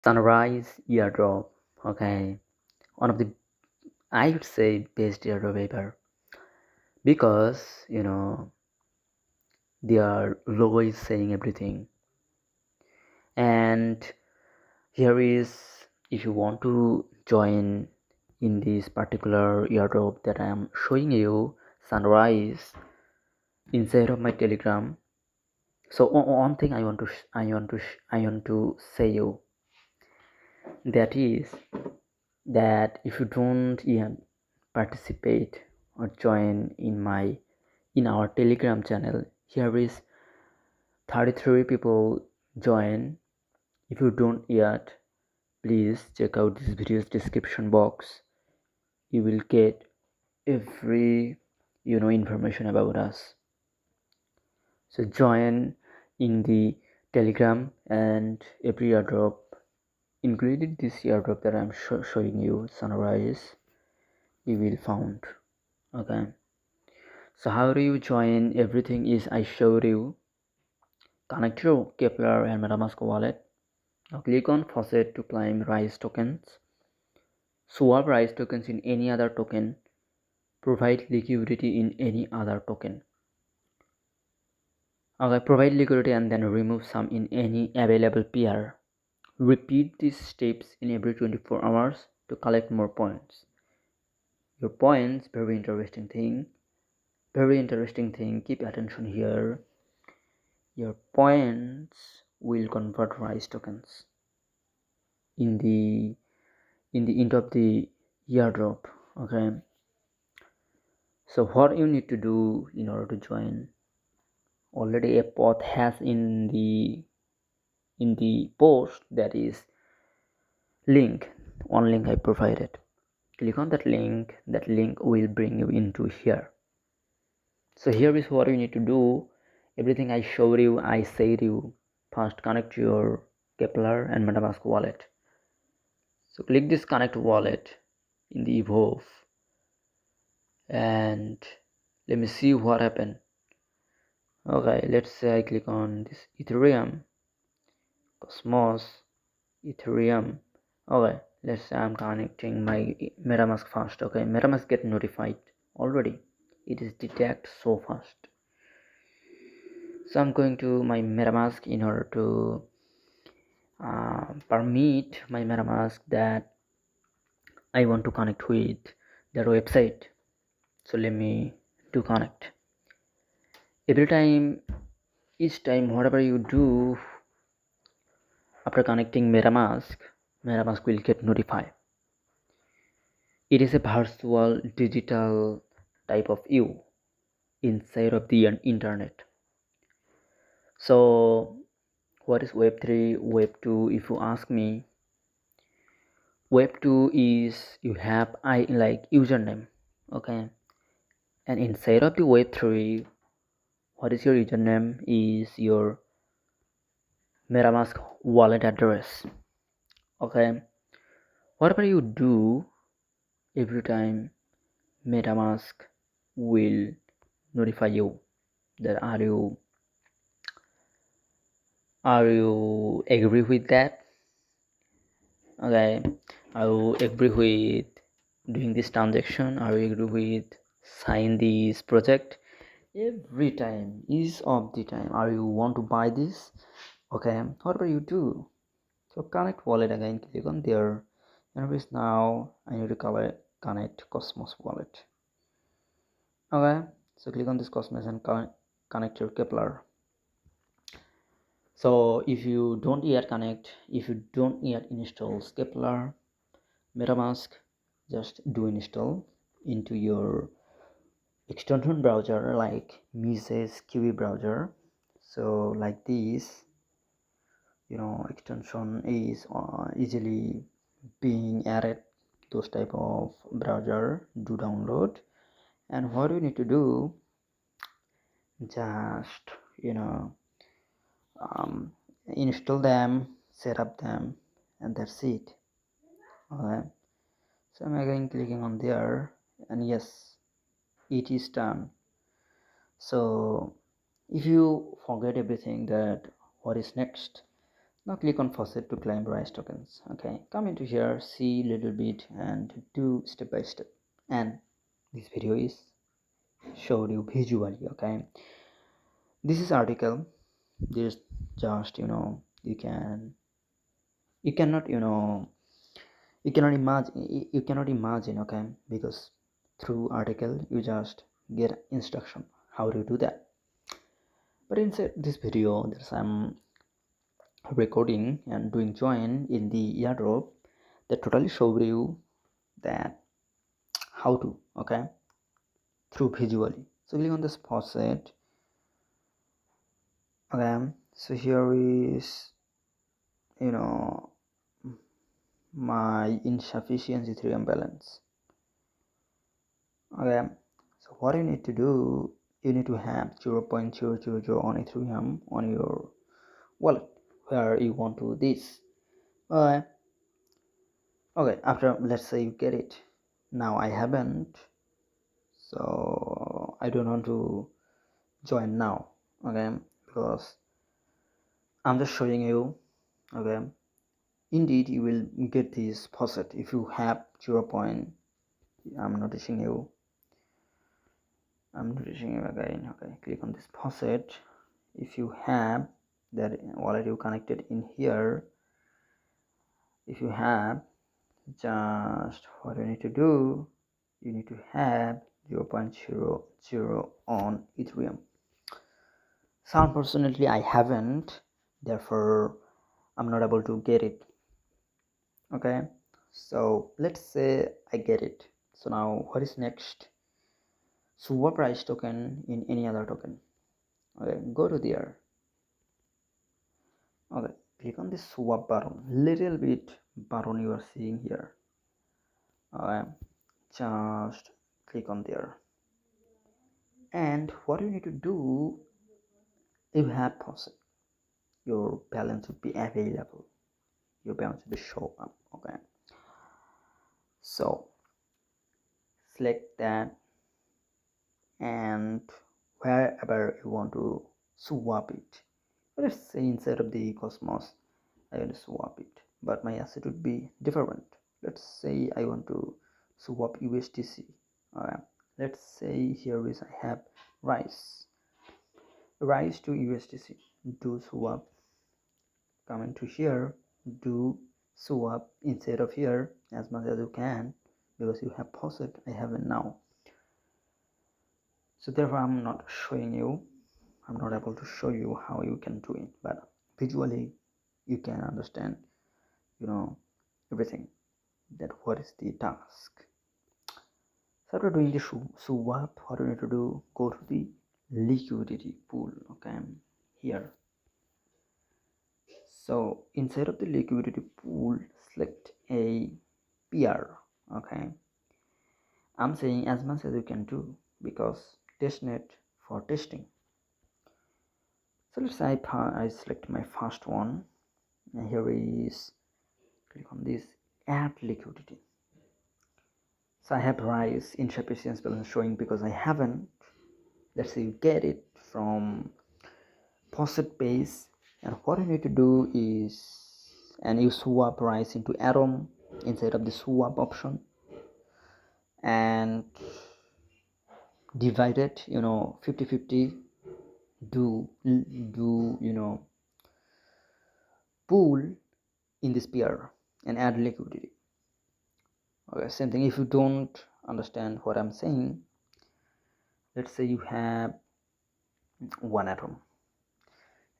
Sunrise airdrop. Okay, one of the, I would say, best airdrop ever, because their logo is saying everything. And here is, if you want to join in this particular airdrop that I am showing you, Sunrise, inside of my Telegram. So one thing I want to say you, that is that if you don't even participate or join in our Telegram channel, here is 33 people join. If you don't yet, please check out this video's description box. You will get every information about us. So join in the Telegram, and every airdrop, including this airdrop that I'm showing you, Sunrise, you will found. Okay, so how do you join? Everything is I showed you. Connect your Kepler and MetaMask wallet. Now click on faucet to claim Rise tokens. Swap Rise tokens in any other token. Provide liquidity in any other token. Okay, provide liquidity and then remove some in any available pair. Repeat these steps in every 24 hours to collect more points. Your points, very interesting thing. Keep attention here. Your points will convert Rise tokens in the end of the airdrop. Okay, so what you need to do in order to join, already a path has in the post, that is link, one link I provided. Click on that link. That link will bring you into here. So here is what you need to do. Everything I showed you, I said you, first connect your Kepler and MetaMask wallet. So click this connect wallet in the evolve, and let me see what happened. Okay, let's say I click on this Ethereum, Cosmos, Ethereum. Okay, let's say I'm connecting my MetaMask first. Okay, MetaMask get notified already. It is detect so fast. So I'm going to my MetaMask in order to permit my MetaMask that I want to connect with their website. So let me to connect. Each time whatever you do after connecting MetaMask will get notified. It is a virtual digital type of you inside of the internet. So what is Web3, Web2? If you ask me, Web2 is you have like username, okay, and inside of the Web3, what is your username is your MetaMask wallet address. Okay, whatever you do, every time MetaMask will notify you that are you agree with that? Okay, are you agree with doing this transaction? Are you agree with sign this project? Every time is of the time. Are you want to buy this? Okay, whatever you do. So connect wallet again. Click on there. Anyways, now I need to connect Cosmos wallet. Okay, so click on this Cosmos and connect your Kepler. So if you don't yet install Kepler, MetaMask, just do install into your extension browser like Mises QE browser. So like this, extension is easily being added. Those type of browser do download, and what you need to do, just um, install them, set up them, and that's it. Okay, so I'm again clicking on there, and yes, it is done. So if you forget everything, that what is next, Now click on faucet to claim rice tokens. Okay, come into here, see little bit and do step by step. And this video is showed you visually. Okay, this is article. This just you cannot you cannot imagine. Okay, because through article you just get instruction how to do that. But inside this video, there's some recording and doing join in the airdrop that totally show you that how to, okay, through visually. So click on this faucet. Okay, so here is my insufficiency Ethereum balance. Okay, so what you need to do, you need to have 0.000 on Ethereum on your wallet where you want to do this. Okay, after let's say you get it. Now I haven't, so I don't want to join now. Okay, because I'm just showing you. Okay, indeed you will get this faucet if you have 0. I'm noticing you again. Okay, click on this faucet. If you have that wallet you connected in here, if you have, just what you need to do, you need to have 0.00 on Ethereum. So unfortunately I haven't, therefore I'm not able to get it. Okay, so let's say I get it. So now what is next? Swap price token in any other token. Okay, go to there. Okay, click on this swap button, little bit button you are seeing here. Okay, just click on there. And what you need to do, if you have faucet, your balance would be available, your balance will be show up. Okay, so select that, and wherever you want to swap it, let's say inside of the Cosmos I want to swap it, but my asset would be different. Let's say I want to swap USDC. Let's say here is I have rice to USDC. Do swap, come into here, do swap inside of here as much as you can, because you have faucet, I haven't now. So therefore I'm not showing you, I'm not able to show you how you can do it, but visually you can understand everything, that what is the task. So after doing the swap, what do you need to do? Go to the liquidity pool. Okay, here. So inside of the liquidity pool, select a PR. Okay, I'm saying as much as you can do, because testnet for testing. So let's say I select my first one, and here is, click on this, add liquidity. So I have rice insufficiency balance showing because I haven't. Let's say you get it from faucet base, and what you need to do is, and you swap rice into atom inside of the swap option, and divide it 50-50, do pool in this pair and add liquidity. Okay, same thing. If you don't understand what I'm saying, let's say you have one atom,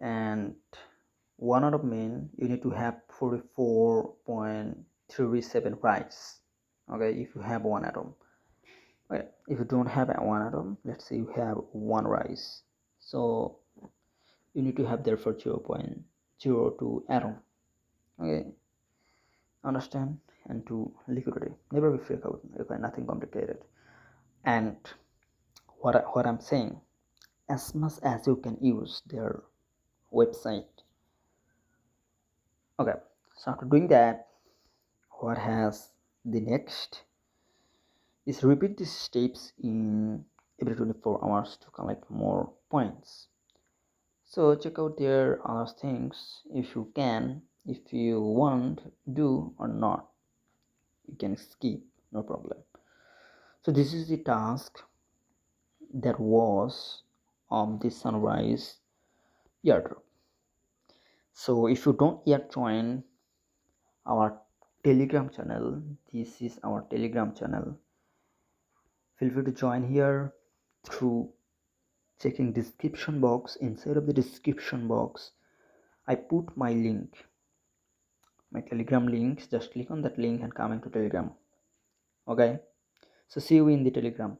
and one atom mean you need to have 44.37 rice. Okay, if you have one atom. Okay, if you don't have one atom, let's say you have one rice, so you need to have therefore 0.02 atom. Okay, understand? And to liquidity, never be freak out. Okay, nothing complicated. And what I'm saying, as much as you can use their website. Okay, so after doing that, what has the next is repeat these steps in every 24 hours to collect more points. So check out their things if you can. If you want, do or not, you can skip, no problem. So this is the task that was on the Sunrise airdrop. So if you don't yet join our Telegram channel, this is our Telegram channel, feel free to join here through checking description box. Inside of the description box I put my link, my Telegram link. Just click on that link and come into Telegram. Okay, so see you in the Telegram.